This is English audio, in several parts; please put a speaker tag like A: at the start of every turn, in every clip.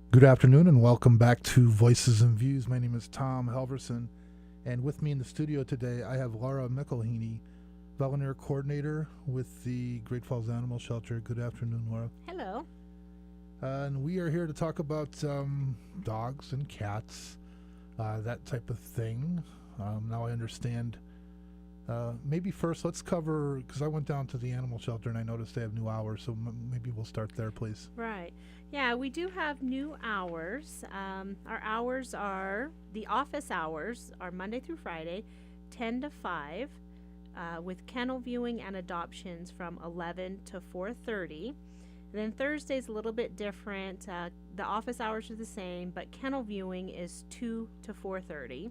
A: Good afternoon and welcome back to Voices and Views. My name is Tom Helverson, and with me in the studio today I have Laura McElhinney, volunteer coordinator with the Great Falls Animal Shelter. Good afternoon, Laura.
B: Hello.
A: And we are here to talk about dogs and cats, that type of thing. Now I understand. Maybe first let's cover, because I went down to the animal shelter and I noticed they have new hours, so maybe we'll start there, please.
B: Right. Yeah, we do have new hours. Our hours are the office hours are Monday through Friday, 10 to 5, with kennel viewing and adoptions from 11 to 4:30. And then Thursday's a little bit different. The office hours are the same, but kennel viewing is 2 to 4:30.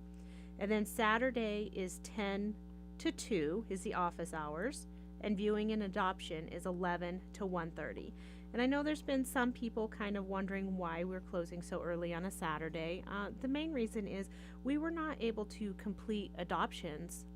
B: And then Saturday is 10 to 2 is the office hours, and viewing and adoption is 11 to 1:30. And I know there's been some people kind of wondering why we're closing so early on a Saturday. The main reason is we were not able to complete adoptions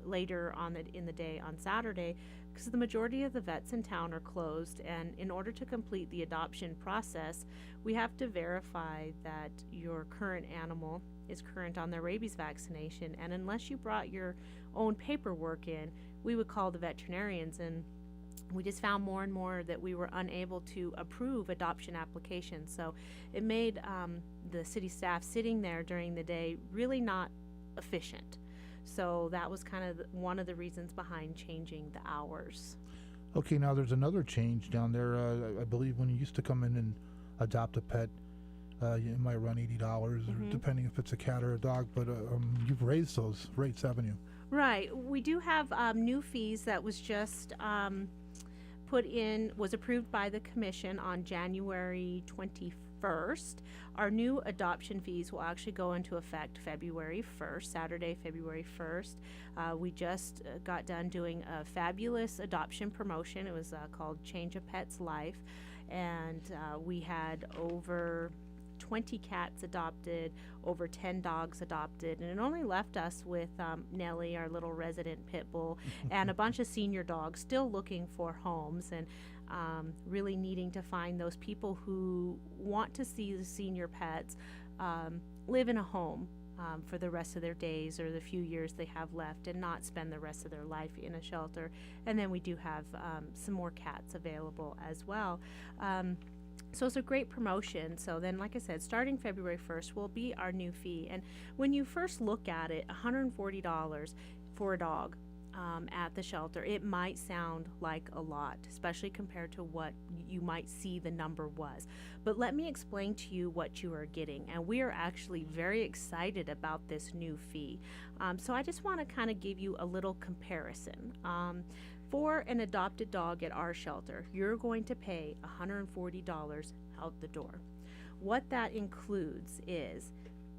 B: later on in the day on Saturday because the majority of the vets in town are closed. And in order to complete the adoption process, we have to verify that your current animal is current on their rabies vaccination. And unless you brought your own paperwork in, we would call the veterinarians, and we just found more and more that we were unable to approve adoption applications. So it made the city staff sitting there during the day really not efficient. So that was kind of one of the reasons behind changing the hours.
A: Okay, now there's another change down there. I believe when you used to come in and adopt a pet, it might run $80, or depending if it's a cat or a dog. But you've raised those rates, haven't you?
B: Right. We do have new fees that was just was approved by the commission on January 21st. Our new adoption fees will actually go into effect February 1st, Saturday, February 1st. We just got done doing a fabulous adoption promotion. It was called Change a Pet's Life, and we had over 20 cats adopted, over 10 dogs adopted, and it only left us with Nellie, our little resident pit bull, and a bunch of senior dogs still looking for homes, and really needing to find those people who want to see the senior pets live in a home for the rest of their days or the few years they have left, and not spend the rest of their life in a shelter. And then we do have some more cats available as well. So it's a great promotion. So then, like I said, starting February 1st will be our new fee. And when you first look at it, $140 for a dog at the shelter, it might sound like a lot, especially compared to what you might see the number was. But let me explain to you what you are getting. And we are actually very excited about this new fee. So I just want to kind of give you a little comparison. For an adopted dog at our shelter, you're going to pay $140 out the door. What that includes is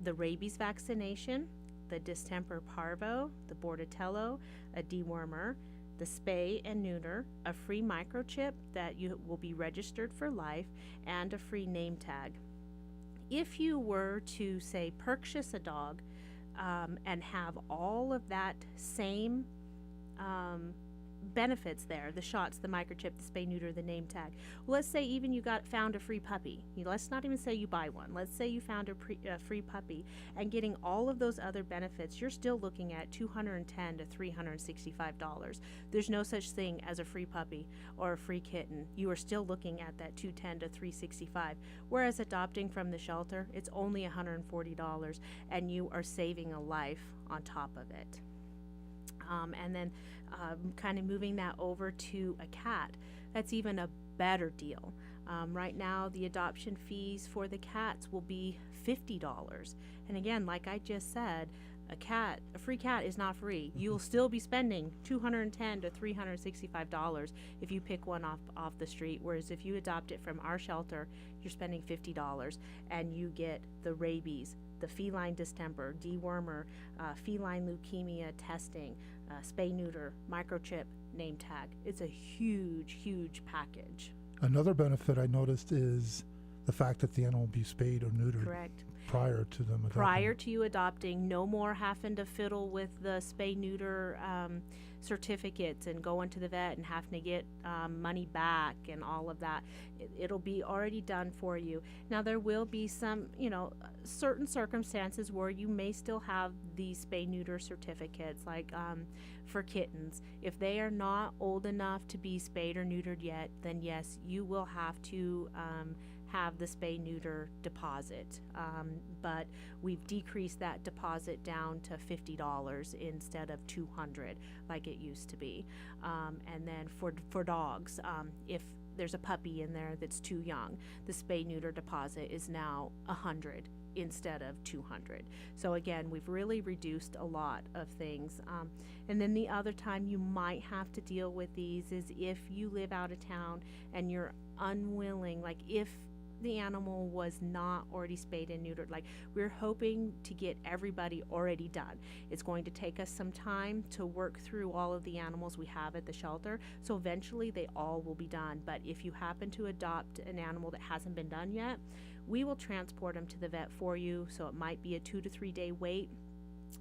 B: the rabies vaccination, the distemper parvo, the bordetella, a dewormer, the spay and neuter, a free microchip that you will be registered for life, and a free name tag. If you were to, say, purchase a dog and have all of that same benefits there, the shots, the microchip, the spay neuter, the name tag. Well, let's say even you found a free puppy. Let's not even say you buy one. Let's say you found a free puppy, and getting all of those other benefits, you're still looking at $210 to $365. There's no such thing as a free puppy or a free kitten. You are still looking at that $210 to $365. Whereas adopting from the shelter, it's only $140, and you are saving a life on top of it. And then kind of moving that over to a cat, that's even a better deal. Right now, the adoption fees for the cats will be $50. And again, like I just said, a free cat is not free. You'll still be spending $210 to $365 if you pick one off the street, whereas if you adopt it from our shelter, you're spending $50, and you get the rabies, the feline distemper, dewormer, feline leukemia testing, spay neuter, microchip, name tag. It's a huge, huge package.
A: Another benefit I noticed is the fact that the animal be spayed or neutered
B: Correct.
A: prior to them adopting.
B: Prior to you adopting, no more having to fiddle with the spay-neuter certificates and going to the vet and having to get money back and all of that. It'll be already done for you. Now, there will be some, certain circumstances where you may still have these spay-neuter certificates, like for kittens. If they are not old enough to be spayed or neutered yet, then yes, you will have to have the spay-neuter deposit, but we've decreased that deposit down to $50 instead of $200 like it used to be. And then for dogs, if there's a puppy in there that's too young, the spay-neuter deposit is now $100 instead of $200. So again, we've really reduced a lot of things. And then the other time you might have to deal with these is if you live out of town and you're unwilling, like if the animal was not already spayed and neutered. Like, we're hoping to get everybody already done. It's going to take us some time to work through all of the animals we have at the shelter, so eventually they all will be done. But if you happen to adopt an animal that hasn't been done yet, we will transport them to the vet for you, so it might be a 2 to 3 day wait.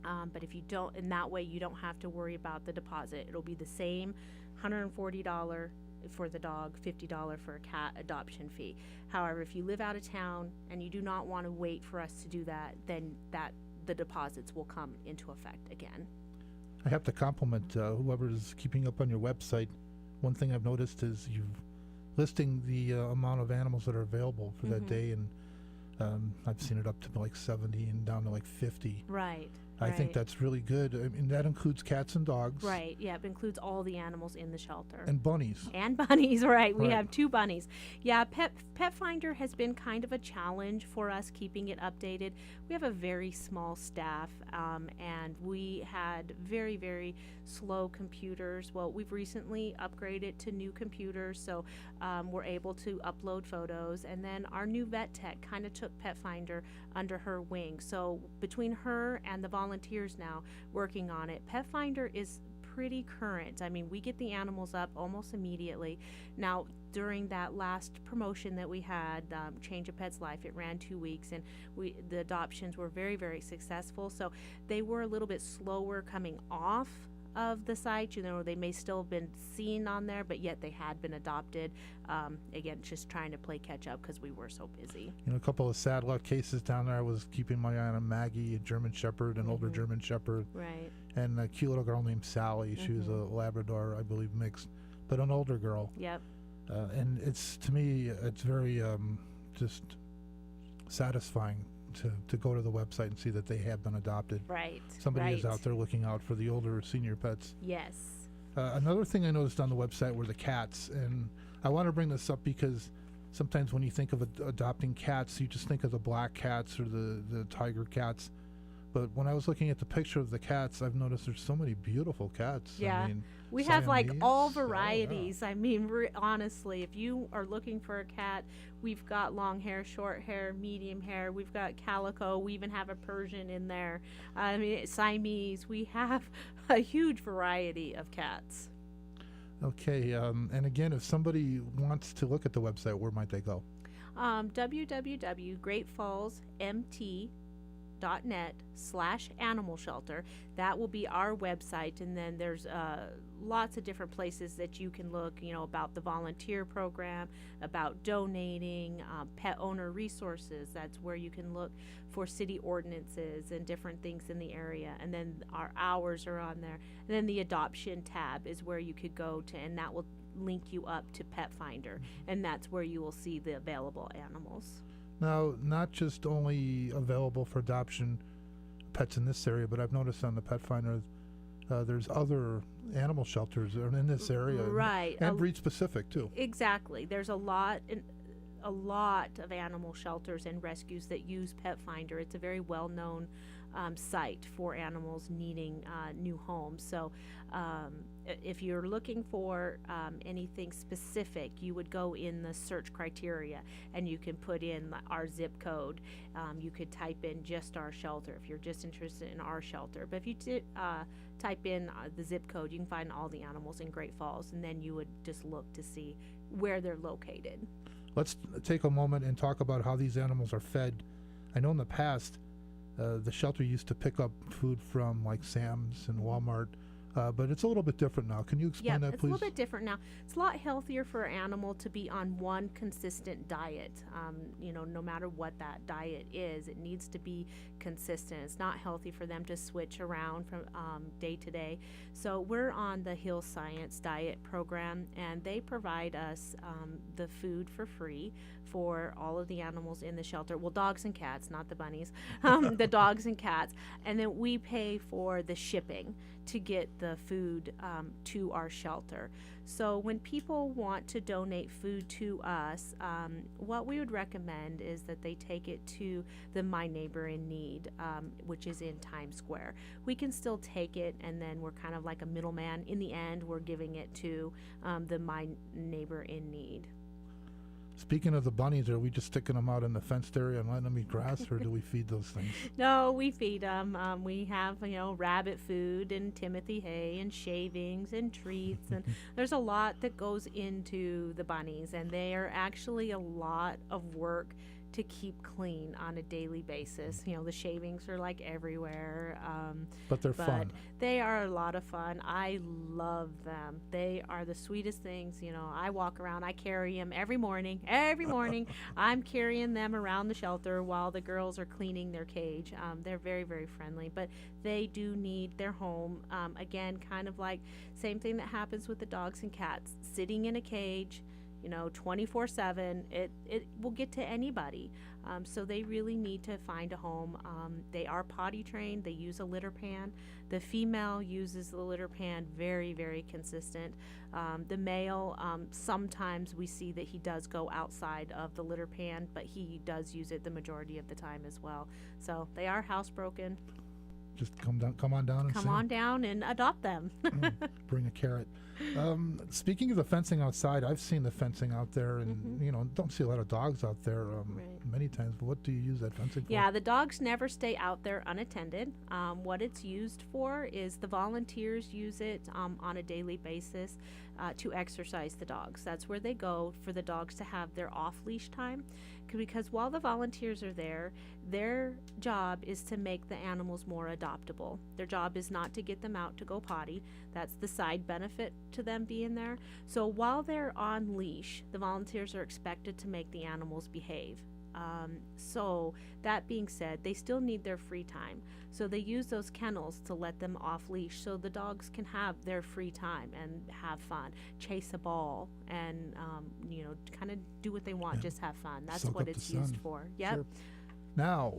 B: But if you don't, in that way you don't have to worry about the deposit. It'll be the same $140 for the dog, $50 for a cat adoption fee. However, if you live out of town and you do not want to wait for us to do that, then the deposits will come into effect again.
A: I have to compliment whoever is keeping up on your website. One thing I've noticed is you've listing the amount of animals that are available for that day, and I've seen it up to like 70 and down to like 50.
B: Right.
A: I think that's really good. I mean, that includes cats and dogs.
B: Right, yeah, it includes all the animals in the shelter.
A: And bunnies.
B: And bunnies, right. We
A: Right.
B: have 2 bunnies. Yeah, Pet Finder has been kind of a challenge for us keeping it updated. We have a very small staff, and we had very, very slow computers. Well, we've recently upgraded to new computers, so we're able to upload photos. And then our new vet tech kind of took Pet Finder under her wing. So between her and the volunteers now working on it, Pet Finder is pretty current. I mean, we get the animals up almost immediately. Now, during that last promotion that we had, Change a Pet's Life, it ran 2 weeks, and the adoptions were very, very successful. So they were a little bit slower coming off of the site. They may still have been seen on there, but yet they had been adopted. Again, just trying to play catch up because we were so busy.
A: A couple of sad luck cases down there. I was keeping my eye on Maggie, a German Shepherd, an older German Shepherd,
B: Right.
A: and a cute little girl named Sally. She was a Labrador, I believe, mixed, but an older girl.
B: Yep.
A: And to me, it's very just satisfying to go to the website and see that they have been adopted.
B: Right.
A: Somebody
B: right.
A: is out there looking out for the older senior pets.
B: Yes.
A: Another thing I noticed on the website were the cats, and I want to bring this up because sometimes when you think of adopting cats, you just think of the black cats or the tiger cats. But when I was looking at the picture of the cats, I've noticed there's so many beautiful cats.
B: Yeah.
A: I mean,
B: We have like all
A: Siamese.
B: varieties. I mean, honestly, if you are looking for a cat, we've got long hair, short hair, medium hair. We've got calico. We even have a Persian in there. I mean, Siamese. We have a huge variety of cats.
A: Okay, and again, if somebody wants to look at the website, where might they go?
B: www.greatfallsmt.net/animal shelter. That will be our website, and then there's lots of different places that you can look, about the volunteer program, about donating, pet owner resources. That's where you can look for city ordinances and different things in the area, and then our hours are on there. And then the adoption tab is where you could go to, and that will link you up to Pet Finder, and that's where you will see the available animals.
A: Now, not just only available for adoption pets in this area, but I've noticed on the Pet Finder there's other animal shelters in this area,
B: Right.
A: and breed specific too.
B: Exactly. There's a lot of animal shelters and rescues that use Pet Finder. It's a very well-known site for animals needing new homes. So if you're looking for anything specific, you would go in the search criteria, and you can put in our zip code. You could type in just our shelter if you're just interested in our shelter. But if you type in the zip code, you can find all the animals in Great Falls, and then you would just look to see where they're located.
A: let's take a moment and talk about how these animals are fed. I know in the past, the shelter used to pick up food from like Sam's and Walmart, but it's a little bit different now. Can you explain that,
B: It's
A: please?
B: a little bit different now. It's a lot healthier for an animal to be on one consistent diet. No matter what that diet is, it needs to be consistent. It's not healthy for them to switch around from day to day. So we're on the Hill Science Diet program, and they provide us the food for free for all of the animals in the shelter. Well, dogs and cats, not the bunnies. The dogs and cats. And then we pay for the shipping to get the food to our shelter. So when people want to donate food to us, what we would recommend is that they take it to the My Neighbor in Need, which is in Times Square. We can still take it, and then we're kind of like a middleman. In the end, we're giving it to the My Neighbor in Need.
A: Speaking of the bunnies, are we just sticking them out in the fenced area and letting them eat grass, or do we feed those things?
B: No, we feed them. We have, rabbit food and Timothy hay and shavings and treats. And there's a lot that goes into the bunnies, and they are actually a lot of work to keep clean on a daily basis. The shavings are like everywhere.
A: But they're fun.
B: They are a lot of fun. I love them. They are the sweetest things. I walk around, I carry them every morning. I'm carrying them around the shelter while the girls are cleaning their cage. They're very, very friendly, but they do need their home. Again, kind of like same thing that happens with the dogs and cats, sitting in a cage, 24/7. It will get to anybody. So they really need to find a home. They are potty trained. They use a litter pan. The female uses the litter pan very, very consistent. The male, sometimes we see that he does go outside of the litter pan, but he does use it the majority of the time as well. So they are housebroken.
A: Just come on down and
B: Come
A: see 'em.
B: on down and adopt them.
A: Bring a carrot. Speaking of the fencing outside, I've seen the fencing out there, and don't see a lot of dogs out there many times. But what do you use that fencing for?
B: Yeah, the dogs never stay out there unattended. What it's used for is the volunteers use it on a daily basis to exercise the dogs. That's where they go for the dogs to have their off-leash time. Because while the volunteers are there, their job is to make the animals more adoptable. Their job is not to get them out to go potty. That's the side benefit to them being there. So while they're on leash, the volunteers are expected to make the animals behave. So that being said, they still need their free time. So they use those kennels to let them off leash so the dogs can have their free time and have fun, chase a ball, and kind of do what they want, just have fun. That's
A: Soak
B: what
A: up the
B: it's used
A: sun.
B: for. Yep.
A: Sure. Now,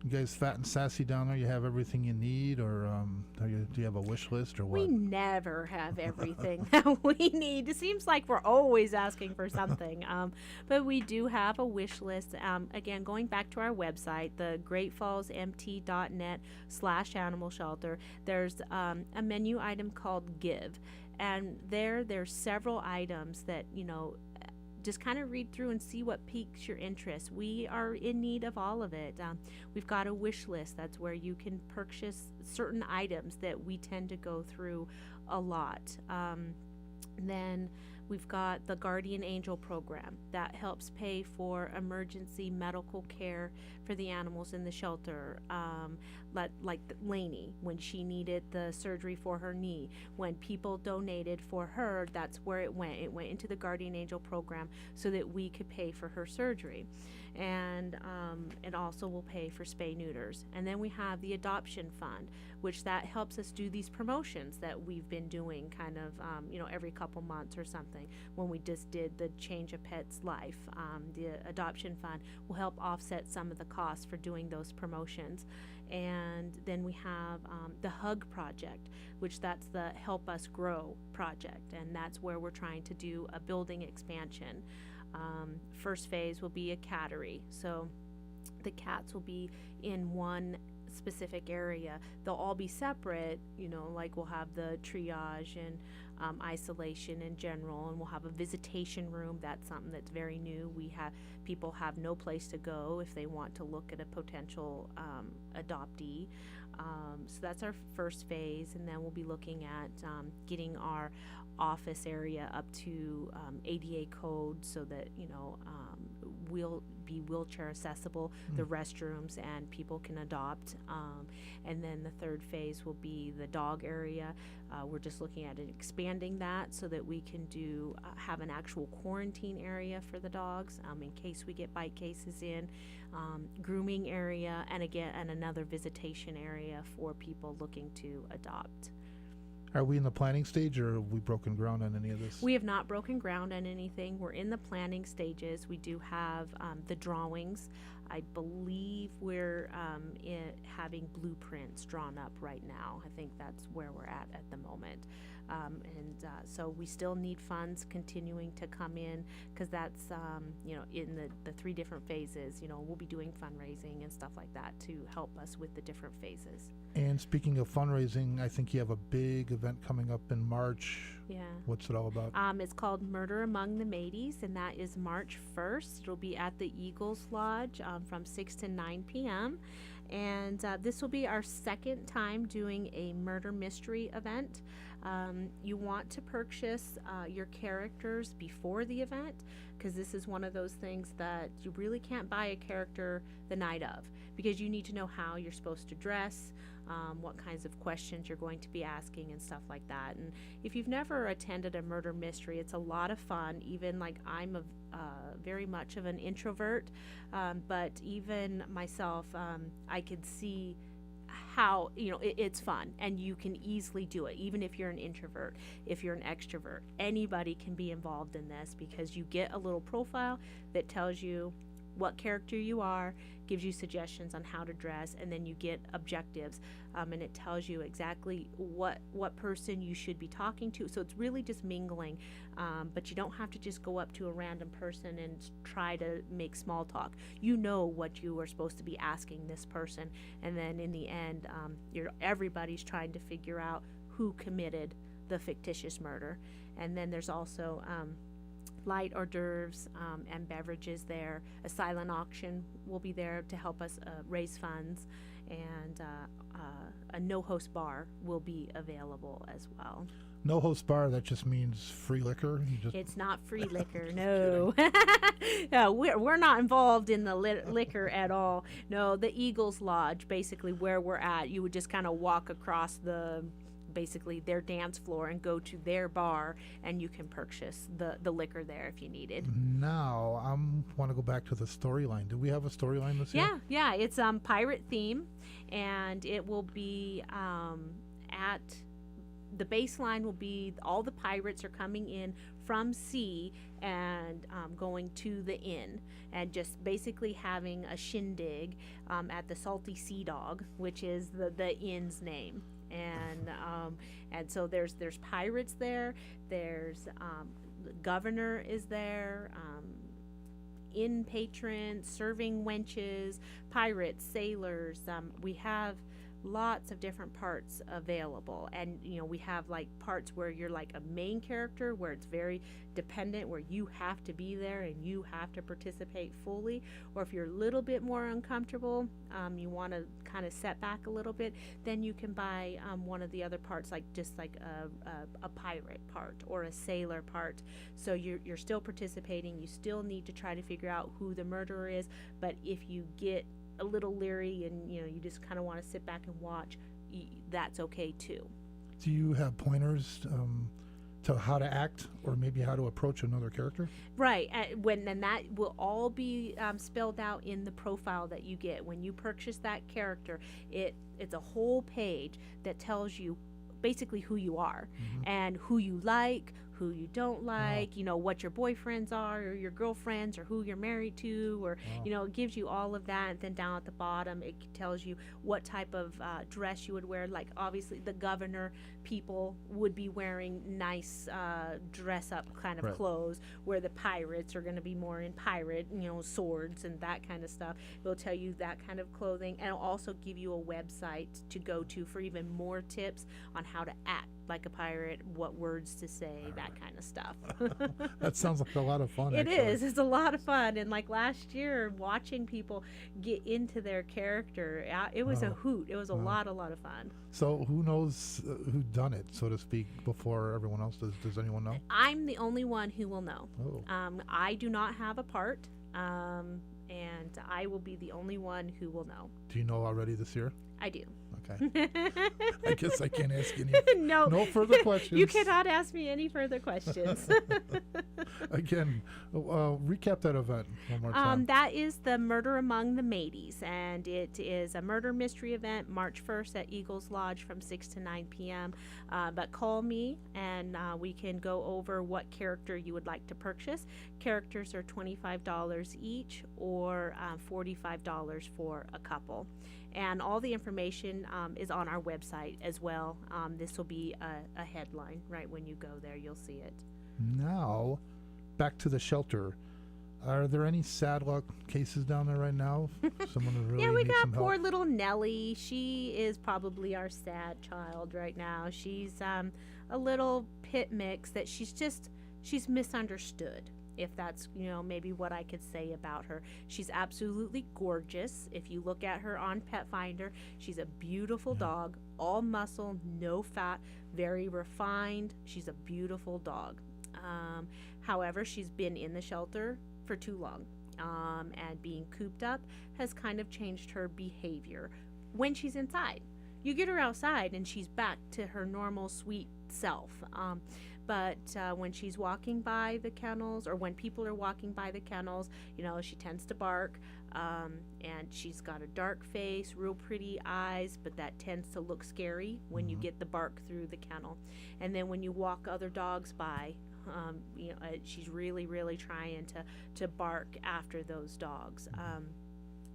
A: you guys fat and sassy down there? You have everything you need, or do you have a wish list, or what?
B: We never have everything that we need. It seems like we're always asking for something. But we do have a wish list. Again, going back to our website, the greatfallsmt.net/animal shelter, there's a menu item called Give. And there's several items that, just kind of read through and see what piques your interest. We are in need of all of it. We've got a wish list. That's where you can purchase certain items that we tend to go through a lot. Then we've got the Guardian Angel program that helps pay for emergency medical care for the animals in the shelter. Like Lainey, when she needed the surgery for her knee, when people donated for her, that's where it went. It went into the Guardian Angel program so that we could pay for her surgery. And it also will pay for spay neuters. And then we have the adoption fund, which that helps us do these promotions that we've been doing kind of every couple months or something. When we just did the Change a Pet's Life, the adoption fund will help offset some of the costs for doing those promotions. And then we have the Hug Project, which that's the Help Us Grow project, and that's where we're trying to do a building expansion. First phase will be a cattery, so the cats will be in one specific area. They'll all be separate, like we'll have the triage and isolation in general, and we'll have a visitation room. That's something that's very new. People have no place to go if they want to look at a potential adoptee. So that's our first phase, and then we'll be looking at getting our office area up to ADA code so that will be wheelchair accessible, the restrooms, and people can adopt. And then the third phase will be the dog area. We're just looking at expanding that so that we can have an actual quarantine area for the dogs in case we get bite cases in, grooming area, and another visitation area for people looking to adopt.
A: Are we in the planning stage, or have we broken ground on any of this?
B: We have not broken ground on anything. We're in the planning stages. We do have the drawings. I believe we're having blueprints drawn up right now. I think that's where we're at the moment. So we still need funds continuing to come in, because that's, in the three different phases, we'll be doing fundraising and stuff like that to help us with the different phases.
A: And speaking of fundraising, I think you have a big event coming up in March.
B: Yeah.
A: What's it all about?
B: It's called Murder Among the Mateys, and that is March 1st. It'll be at the Eagles Lodge from 6 to 9 p.m. And this will be our second time doing a murder mystery event. You want to purchase your characters before the event, because this is one of those things that you really can't buy a character the night of, because you need to know how you're supposed to dress, what kinds of questions you're going to be asking and stuff like that. And if you've never attended a murder mystery, it's a lot of fun. Even like I'm very much of an introvert, but even myself, I could see how it's fun, and you can easily do it. Even if you're an introvert, if you're an extrovert, anybody can be involved in this, because you get a little profile that tells you what character you are, gives you suggestions on how to dress, and then you get objectives, and it tells you exactly what person you should be talking to. So it's really just mingling, but you don't have to just go up to a random person and try to make small talk. You know what you are supposed to be asking this person, and then in the end, everybody's trying to figure out who committed the fictitious murder. And then there's also light hors d'oeuvres and beverages there. A silent auction will be there to help us raise funds, and a no-host bar will be available as well.
A: No host bar, that just means free liquor?
B: It's not free liquor, no. No, we're not involved in the liquor at all. No, the Eagles Lodge, basically where we're at, you would just kind of walk across basically their dance floor and go to their bar, and you can purchase the liquor there if you needed.
A: Now I want to go back to the storyline. Do we have a storyline this year?
B: Yeah, it's pirate theme, and it will be at the baseline will be all the pirates are coming in from sea and going to the inn, and just basically having a shindig at the Salty Sea Dog, which is the inn's name. And so there's pirates there. There's the governor is there. Inn patrons, serving wenches, pirates, sailors. We have lots of different parts available, and we have like parts where you're like a main character, where it's very dependent, where you have to be there and you have to participate fully. Or if you're a little bit more uncomfortable, you want to kind of set back a little bit, then you can buy one of the other parts, like just like a pirate part or a sailor part. So you're still participating. You still need to try to figure out who the murderer is, but if you get a little leery and you just kind of want to sit back and watch, that's okay too.
A: Do you have pointers to how to act, or maybe how to approach another character?
B: Right, and that will all be spelled out in the profile that you get when you purchase that character. It's a whole page that tells you basically who you are, and who you like, who you don't like, what your boyfriends are or your girlfriends, or who you're married to, or it gives you all of that. And then down at the bottom it tells you what type of dress you would wear. Like obviously the governor people would be wearing nice dress up kind of clothes, where the pirates are going to be more in pirate, swords and that kind of stuff. It'll tell you that kind of clothing, and it'll also give you a website to go to for even more tips on how to act like a pirate, what words to say, that kind of stuff.
A: That sounds like a lot of fun.
B: It
A: actually.
B: is. It's a lot of fun. And like last year, watching people get into their character, it was a
A: Oh,
B: hoot. It was a
A: wow.
B: lot of fun.
A: So who knows who done it, so to speak, before everyone else does? Does anyone know?
B: I'm the only one who will know.
A: Oh,
B: I do not have a part, and I will be the only one who will know.
A: do you know already this year?
B: I do.
A: Okay. I guess I can't ask any.
B: No.
A: No further questions.
B: You cannot ask me any further questions.
A: Again, recap that event one more time.
B: That is the Murder Among the Mateys, and it is a murder mystery event March 1st at Eagles Lodge from 6 to 9 p.m. But call me, and we can go over what character you would like to purchase. Characters are $25 each, or $45 for a couple. And all the information is on our website as well. This will be a headline right when you go there. You'll see it.
A: Now, back to the shelter. Are there any sad luck cases down there right now? Someone who really
B: Yeah, we
A: needs
B: got
A: some
B: poor
A: help?
B: little Nellie. She is probably our sad child right now. She's a little pit mix that she's misunderstood. If that's, maybe what I could say about her. She's absolutely gorgeous. If you look at her on Pet Finder, she's a beautiful dog, all muscle, no fat, very refined. She's a beautiful dog. However, she's been in the shelter for too long, and being cooped up has kind of changed her behavior when she's inside. You get her outside and she's back to her normal sweet self. But when she's walking by the kennels, or when people are walking by the kennels, she tends to bark, and she's got a dark face, real pretty eyes, but that tends to look scary when you get the bark through the kennel. And then when you walk other dogs by, she's really, really trying to bark after those dogs.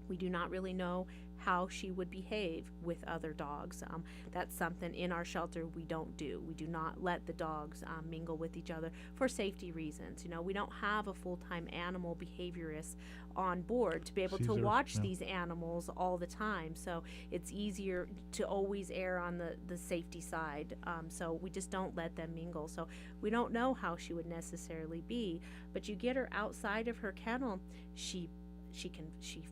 B: We do not really know how she would behave with other dogs. That's something in our shelter we don't do. We do not let the dogs mingle with each other for safety reasons. We don't have a full-time animal behaviorist on board to be able to watch these animals all the time. So it's easier to always err on the safety side. So we just don't let them mingle. So we don't know how she would necessarily be. But you get her outside of her kennel, she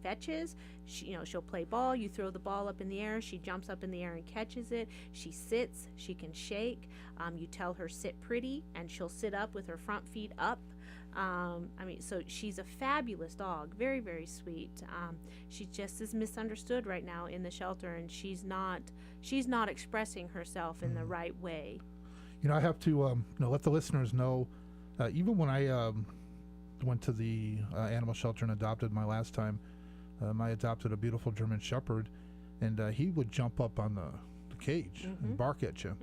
B: fetches, she'll play ball. You throw the ball up in the air, she jumps up in the air and catches it. She sits, she can shake. You tell her sit pretty, and she'll sit up with her front feet up. So she's a fabulous dog, very, very sweet. She just is misunderstood right now in the shelter, and she's not expressing herself in the right way.
A: I have to let the listeners know, even when I went to the animal shelter and adopted my last time, I adopted a beautiful German Shepherd, and he would jump up on the cage and bark at you.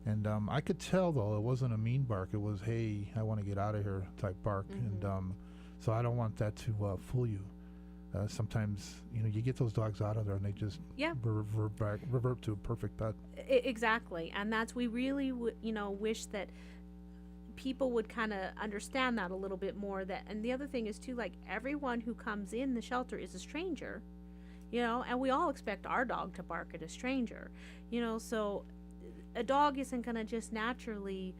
A: And I could tell, though, it wasn't a mean bark. It was, hey, I want to get out of here type bark. And so I don't want that to fool you. Sometimes, you get those dogs out of there and they just revert to a perfect pet.
B: Exactly. And we really wish that people would kind of understand that a little bit more. And the other thing is too, like, everyone who comes in the shelter is a stranger, and we all expect our dog to bark at a stranger, so a dog isn't going to just naturally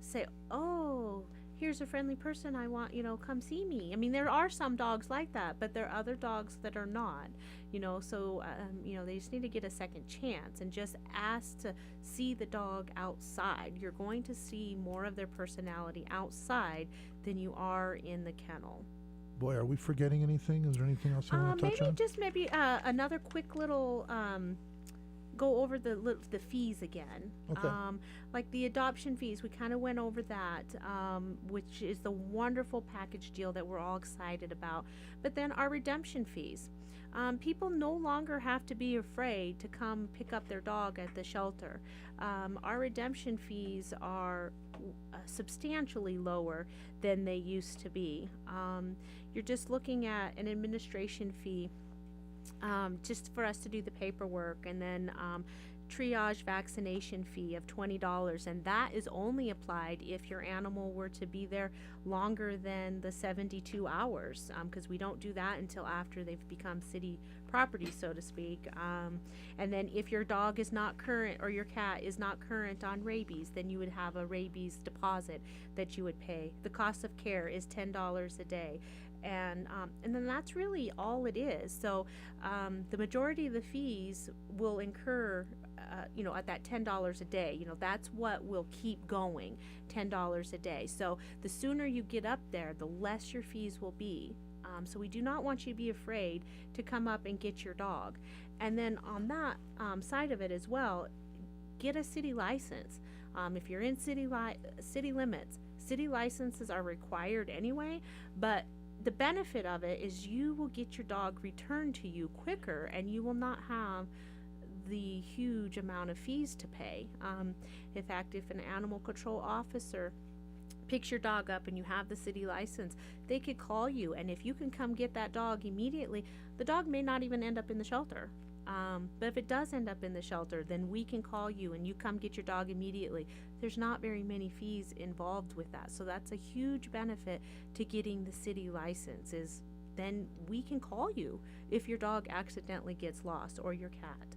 B: say, oh, here's a friendly person, I want, come see me. I mean, there are some dogs like that, but there are other dogs that are not, so they just need to get a second chance and just ask to see the dog outside. You're going to see more of their personality outside than you are in the kennel.
A: Boy, are we forgetting anything? Is there anything else you want to touch on?
B: Maybe another quick little go over the fees again.
A: Okay.
B: Like the adoption fees, we kind of went over that, which is the wonderful package deal that we're all excited about. But then our redemption fees. People no longer have to be afraid to come pick up their dog at the shelter. Our redemption fees are substantially lower than they used to be. You're just looking at an administration fee just for us to do the paperwork, and then triage vaccination fee of $20, and that is only applied if your animal were to be there longer than the 72 hours, because we don't do that until after they've become city property, so to speak. And then if your dog is not current or your cat is not current on rabies, then you would have a rabies deposit that you would pay. The cost of care is $10 a day. And then that's really all it is. So the majority of the fees will incur, at that $10 a day. That's what will keep going, $10 a day. So the sooner you get up there, the less your fees will be. So we do not want you to be afraid to come up and get your dog. And then on that side of it as well, get a city license. If you're in city limits, city licenses are required anyway, but the benefit of it is you will get your dog returned to you quicker, and you will not have the huge amount of fees to pay. In fact, if an animal control officer picks your dog up and you have the city license, they could call you, and if you can come get that dog immediately, the dog may not even end up in the shelter. But if it does end up in the shelter, then we can call you and you come get your dog immediately. There's not very many fees involved with that. So that's a huge benefit to getting the city license, is then we can call you if your dog accidentally gets lost, or your cat.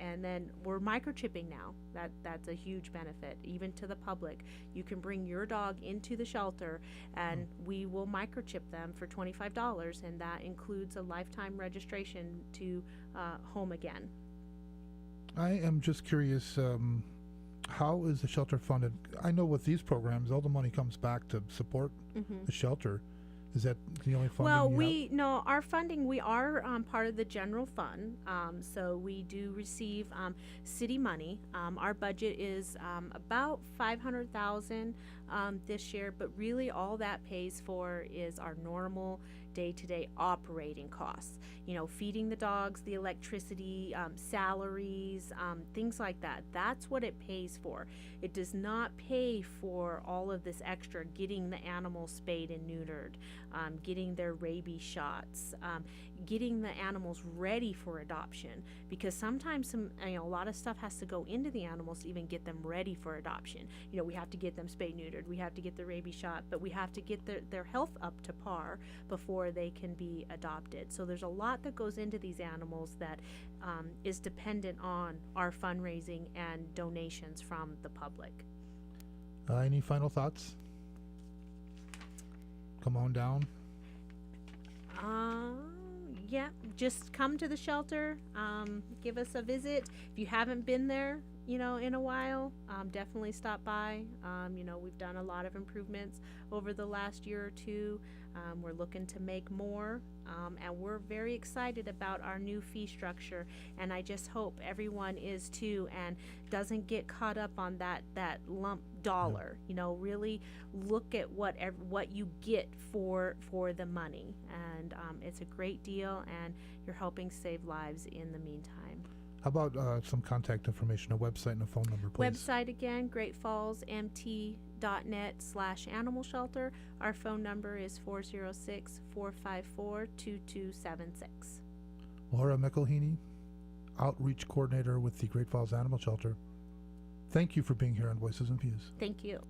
B: And then we're microchipping now. That's a huge benefit, even to the public. You can bring your dog into the shelter, and we will microchip them for $25, and that includes a lifetime registration to Home Again.
A: I am just curious, how is the shelter funded? I know with these programs, all the money comes back to support the shelter. Is that the only funding
B: our funding, we are part of the general fund, so we do receive city money. Our budget is about $500,000 this year, but really all that pays for is our normal day-to-day operating costs. Feeding the dogs, the electricity, salaries, things like that. That's what it pays for. It does not pay for all of this extra, getting the animals spayed and neutered, getting their rabies shots, getting the animals ready for adoption, because sometimes a lot of stuff has to go into the animals to even get them ready for adoption. We have to get them spayed neutered, we have to get the rabies shot, but we have to get their health up to par before they can be adopted. So there's a lot that goes into these animals that is dependent on our fundraising and donations from the public.
A: Any final thoughts? Come on down.
B: Yeah, just come to the shelter, give us a visit. If you haven't been there, in a while, definitely stop by. We've done a lot of improvements over the last year or two. We're looking to make more, and we're very excited about our new fee structure, and I just hope everyone is too, and doesn't get caught up on that lump dollar. Really look at what you get for the money, and it's a great deal, and you're helping save lives in the meantime.
A: How about some contact information, a website and a phone number, please?
B: Website again, greatfallsmt.net/animal shelter. Our phone number is 406-454-2276.
A: Laura McElhinney, Outreach Coordinator with the Great Falls Animal Shelter. Thank you for being here on Voices and Views.
B: Thank you.